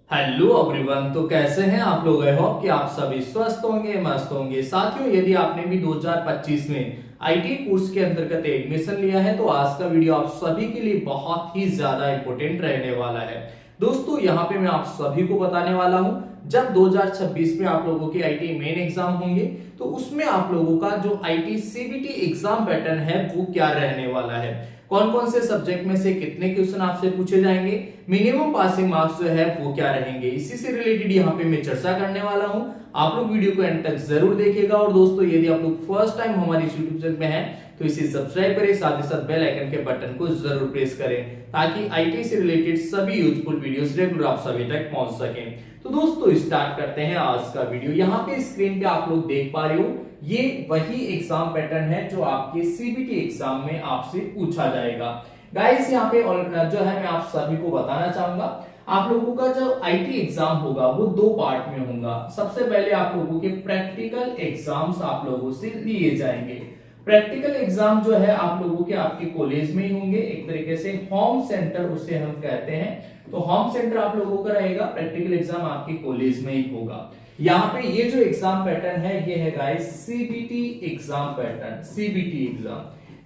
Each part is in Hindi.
Hello everyone. तो कैसे हैं आप लोग? आई होप कि आप सभी स्वस्थ होंगे, मस्त होंगे। साथियों, यदि आपने भी 2025 में आईटी कोर्स के अंतर्गत एडमिशन लिया है तो आज का वीडियो आप सभी के लिए बहुत ही ज्यादा इंपॉर्टेंट रहने वाला है। दोस्तों, यहाँ पे मैं आप सभी को बताने वाला हूँ, जब 2026 में आप लोगों के आईटी मेन एग्जाम होंगे तो उसमें आप लोगों का जो आईटी सीबीटी एग्जाम पैटर्न है वो क्या रहने वाला है, कौन कौन से सब्जेक्ट में से कितने क्वेश्चन आपसे पूछे जाएंगे, मिनिमम पासिंग मार्क्स जो है वो क्या रहेंगे, इसी से रिलेटेड यहाँ पे मैं चर्चा करने वाला हूँ। आप लोग वीडियो को एंड तक जरूर देखिएगा। और दोस्तों, यदि आप लोग फर्स्ट टाइम हमारे यूट्यूब चैनल में हैं तो इसे सब्सक्राइब करें, साथ ही साथ बेल आइकन के बटन को जरूर प्रेस करें ताकि आईटी से रिलेटेड सभी यूजफुल वीडियोस रेगुलर आप सभी तक पहुंच सकें। तो दोस्तों, स्टार्ट करते हैं आज का वीडियो। यहाँ पे स्क्रीन पे आप लोग देख पा रहे हो, ये वही एग्जाम पैटर्न है जो आपके सीबीटी एग्जाम में आपसे पूछा जाएगा। गाइस, यहाँ पे जो है मैं आप सभी को बताना चाहूंगा, आप लोगों का जो आईटी एग्जाम होगा वो दो पार्ट में होगा। सबसे पहले आप लोगों के प्रैक्टिकल एग्जाम्स आप लोगों से लिए जाएंगे। प्रैक्टिकल एग्जाम जो है आप लोगों के आपके कॉलेज में ही होंगे, एक तरीके से होम सेंटर उसे हम कहते हैं। तो होम सेंटर आप लोगों का रहेगा, प्रैक्टिकल एग्जाम आपके कॉलेज में ही होगा। यहाँ पे ये जो एग्जाम पैटर्न है ये है guys CBT exam pattern.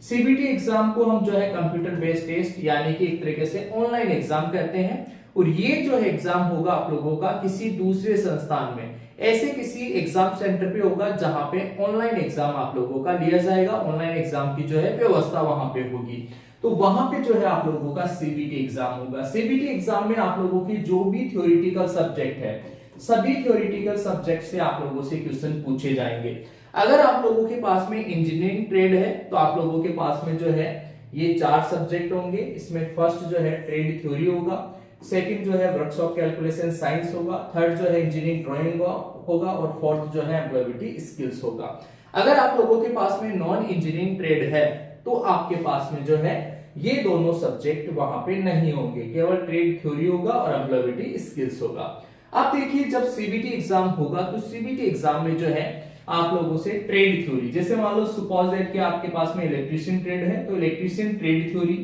CBT exam को हम जो है कंप्यूटर बेस्ड टेस्ट यानी कि एक तरीके से ऑनलाइन एग्जाम कहते हैं। और ये जो है एग्जाम होगा आप लोगों का किसी दूसरे संस्थान में, ऐसे किसी एग्जाम सेंटर पे होगा जहां पे ऑनलाइन एग्जाम आप लोगों का लिया जाएगा। ऑनलाइन एग्जाम की जो है व्यवस्था वहां पे होगी, तो वहां पे जो है आप लोगों का सीबीटी एग्जाम होगा। सीबीटी एग्जाम में आप लोगों की जो भी थ्योरेटिकल सब्जेक्ट है, सभी थ्योरेटिकल सब्जेक्ट से आप लोगों से क्वेश्चन पूछे जाएंगे। अगर आप लोगों के पास में इंजीनियरिंग ट्रेड है तो आप लोगों के पास में जो है ये 4 सब्जेक्ट होंगे। इसमें फर्स्ट जो है ट्रेड थ्योरी होगा, सेकंड जो है वर्कशॉप कैलकुलेशन साइंस होगा, थर्ड जो है इंजीनियरिंग ड्राइंग होगा और फोर्थ जो है एम्प्लॉयबिलिटी स्किल्स होगा। अगर आप लोगों के पास में नॉन इंजीनियरिंग ट्रेड है तो आपके पास में जो है ये दोनों सब्जेक्ट वहां पे नहीं होंगे, केवल ट्रेड थ्योरी होगा और एम्प्लॉयबिलिटी स्किल्स होगा। अब देखिए, जब सीबीटी एग्जाम होगा तो सीबीटी एग्जाम में जो है आप लोगों से ट्रेड थ्योरी, जैसे मान लो सपोज दैट कि आपके पास में इलेक्ट्रीशियन ट्रेड है तो इलेक्ट्रीशियन ट्रेड थ्योरी,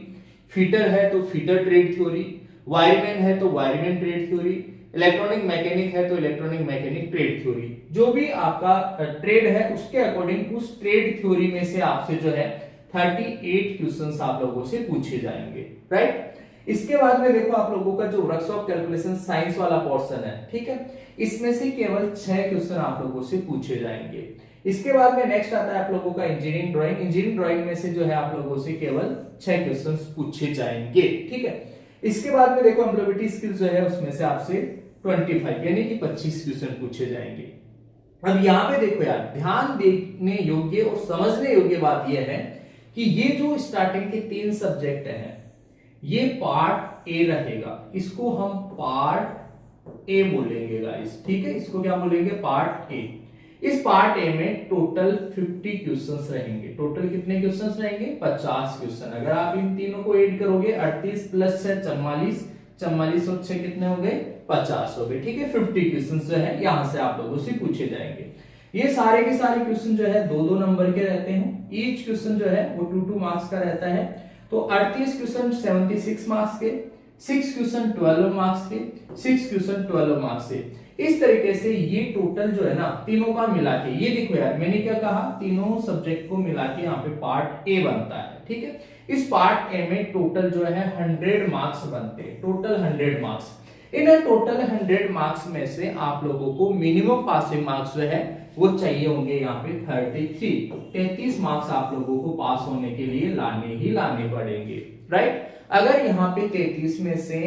फिटर है तो फिटर ट्रेड थ्योरी, वायरमैन है तो wireman trade theory, electronic mechanic है तो इलेक्ट्रॉनिक मैकेनिक ट्रेड थ्योरी। जो भी आपका ट्रेड है उसके अकॉर्डिंग उस ट्रेड थ्योरी में से आपसे जो है 38 क्वेश्चंस आप लोगों से पूछे जाएंगे, राइट। इसके बाद में देखो, आप लोगों का जो वर्कशॉप कैलकुलेशन साइंस वाला पोर्शन है, ठीक है, इसमें से केवल 6 क्वेश्चन आप लोगों से पूछे जाएंगे। इसके बाद में नेक्स्ट आता है आप लोगों का इंजीनियरिंग ड्राइंग। इंजीनियरिंग ड्राइंग में से जो है आप लोगों से केवल 6 क्वेश्चन पूछे जाएंगे, ठीक है। इसके बाद में देखो एम्प्लॉयबिलिटी स्किल्स जो है उसमें से आपसे 25 यानी कि 25 क्वेश्चन पूछे जाएंगे। अब यहाँ पे देखो यार, ध्यान देने योग्य और समझने योग्य बात यह है कि ये जो स्टार्टिंग के 3 सब्जेक्ट हैं ये पार्ट ए रहेगा, इसको हम पार्ट ए बोलेंगे गाइस, ठीक है। इसको क्या बोलेंगे? Part A. इस पार्ट ए में टोटल 50 क्वेश्चंस रहेंगे। टोटल कितने क्वेश्चंस रहेंगे? 50 क्वेश्चन। अगर आप इन तीनों को ऐड करोगे 38 प्लस 6 44, 44 और 6 कितने हो गए? 50 हो गए, ठीक है। 50 क्वेश्चंस जो है यहां से आप लोगों से पूछे जाएंगे। ये सारे के सारे क्वेश्चन जो है 2-2 नंबर के रहते हैं। ईच क्वेश्चन जो है वो 2-2 मार्क्स का रहता है। तो 38 क्वेश्चन 76 मार्क्स के, 6 क्वेश्चन 12 मार्क्स के, 6 क्वेश्चन 12 मार्क्स से। इस तरीके से ये टोटल जो है ना तीनों का मिला के, ये देखो यार मैंने क्या कहा, तीनों सब्जेक्ट को मिला के यहाँ पे पार्ट ए बनता है, ठीक है। इस पार्ट ए में टोटल जो है 100 मार्क्स बनते हैं, total 100 marks. In total 100 marks में से आप लोगों को मिनिमम पासिंग मार्क्स जो है वो चाहिए होंगे यहाँ पे 33 मार्क्स आप लोगों को पास होने के लिए लाने पड़ेंगे, राइट। अगर यहाँ पे 33 में से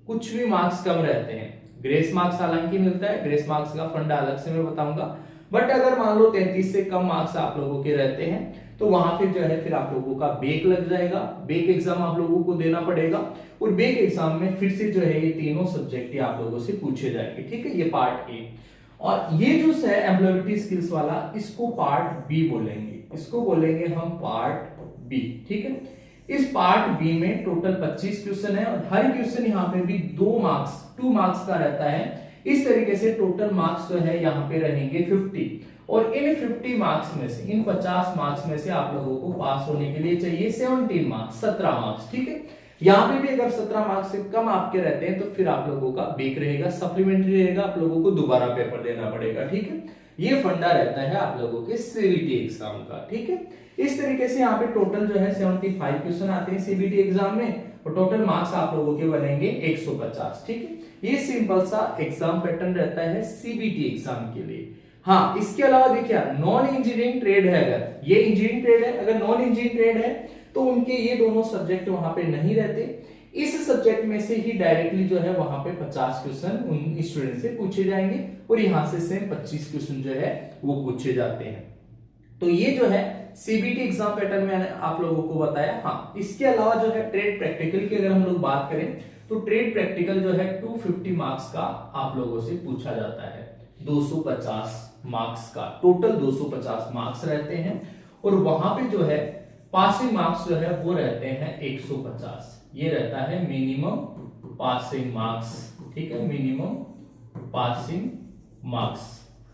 कुछ भी मार्क्स कम रहते हैं, ग्रेस मार्क्स हालांकि मिलता है, ग्रेस मार्क्स का फंडा अलग से मैं बताऊंगा, बट अगर मान लो 33 से कम मार्क्स आप लोगों के रहते हैं तो वहां पे जो है फिर आप लोगों का बेक लग जाएगा, बेक एग्जाम आप लोगों को देना पड़ेगा। और बेक एग्जाम में फिर से जो है ये तीनों सब्जेक्ट आप लोगों से पूछे जाएंगे, ठीक है। ये पार्ट ए। और ये जो है एम्प्लॉयबिलिटी स्किल्स वाला, इसको पार्ट बी बोलेंगे, इसको बोलेंगे हम पार्ट बी, ठीक है। इस पार्ट बी में टोटल 25 क्वेश्चन है और हर क्वेश्चन यहाँ पे भी 2 मार्क्स का रहता है। इस तरीके से टोटल मार्क्स जो है यहाँ पे रहेंगे 50। और इन 50 मार्क्स में से, इन 50 मार्क्स में से आप लोगों को पास होने के लिए चाहिए 17 मार्क्स, 17 मार्क्स, ठीक है। यहाँ पे भी अगर 17 मार्क्स से कम आपके रहते हैं तो फिर आप लोगों का बेक रहेगा, सप्लीमेंट्री रहेगा, आप लोगों को दोबारा पेपर देना पड़ेगा। ठीक है, ये फंडा रहता है आप लोगों के सीबीटी एग्जाम का। ठीक है, इस तरीके से यहाँ पे टोटल जो है 75 क्वेश्चन आते हैं सीबीटी एग्जाम में और टोटल मार्क्स आप लोगों के बनेंगे 150। ठीक है, ये सिंपल सा एग्जाम पैटर्न रहता है सीबीटी एग्जाम के लिए। हाँ, इसके अलावा देखिए नॉन इंजीनियरिंग ट्रेड है, अगर ये इंजीनियरिंग ट्रेड है, अगर नॉन इंजीनियरिंग ट्रेड है तो उनके ये दोनों सब्जेक्ट वहां पे नहीं रहते। इस सब्जेक्ट में से ही डायरेक्टली जो है वहां पे 50 क्वेश्चन उन स्टूडेंट से पूछे जाएंगे और यहां से सेम 25 क्वेश्चन जो है वो पूछे जाते हैं। तो ये जो है सीबीटी एग्जाम पैटर्न मैंने आप लोगों को बताया। हाँ, इसके अलावा जो है ट्रेड प्रैक्टिकल की अगर हम लोग बात करें तो ट्रेड प्रैक्टिकल जो है 250 मार्क्स का आप लोगों से पूछा जाता है। 250 मार्क्स का टोटल 250 मार्क्स रहते हैं और वहां पे जो है पासिंग मार्क्स जो है वो रहते हैं 150। ये रहता है मिनिमम पासिंग मार्क्स। ठीक है, मिनिमम पासिंग मार्क्स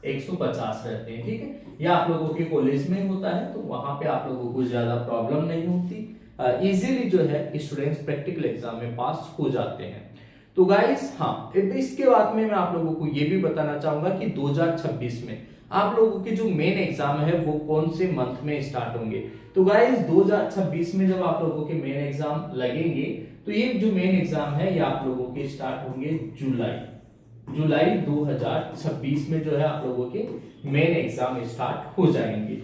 150 रहते हैं। ठीक है, ये आप लोगों के कॉलेज में होता है तो वहां पे आप लोगों को ज्यादा प्रॉब्लम नहीं होती, इजीली जो है स्टूडेंट्स प्रैक्टिकल एग्जाम में पास हो जाते हैं। तो गाइस हाँ, इसके बाद में मैं आप लोगों को ये भी बताना चाहूंगा कि 2026 में आप लोगों के जो मेन एग्जाम है वो कौन से मंथ में स्टार्ट होंगे। तो गाइस 2026 में जब आप लोगों के मेन एग्जाम लगेंगे तो ये जो मेन एग्जाम है ये आप लोगों के स्टार्ट होंगे जुलाई 2026 में जो है आप लोगों के मेन एग्जाम स्टार्ट हो जाएंगे।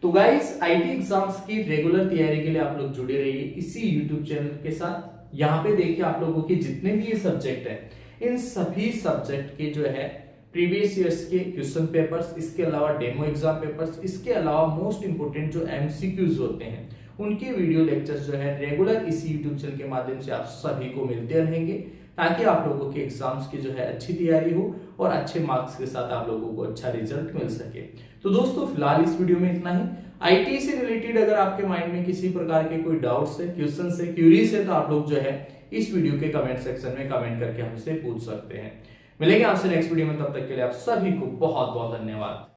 तो गाइस आईटी एग्जाम्स की रेगुलर तैयारी के लिए आप लोग जुड़े रहिए इसी यूट्यूब चैनल के साथ। यहाँ पे देखिए आप लोगों के जितने भी ये सब्जेक्ट है इन सभी सब्जेक्ट के जो है प्रीवियस ईयर्स के क्वेश्चन पेपर्स, इसके अलावा डेमो एग्जाम पेपर्स, इसके अलावा मोस्ट इंपोर्टेंट जो एमसीक्यूज होते हैं उनके वीडियो लेक्चर्स जो है रेगुलर इसी यूट्यूब चैनल के माध्यम से आप सभी को मिलते रहेंगे ताकि आप लोगों के एग्जाम्स की जो है अच्छी तैयारी हो और अच्छे मार्क्स के साथ आप लोगों को अच्छा रिजल्ट मिल सके। तो दोस्तों फिलहाल इस वीडियो में इतना ही। आईटी से रिलेटेड अगर आपके माइंड में किसी प्रकार के कोई डाउट्स है, क्वेश्चन है, क्यूरीज है तो आप लोग जो है इस वीडियो के कमेंट सेक्शन में कमेंट करके हमसे पूछ सकते हैं। मिलेंगे आपसे नेक्स्ट वीडियो में, तब तक के लिए आप सभी को बहुत बहुत धन्यवाद।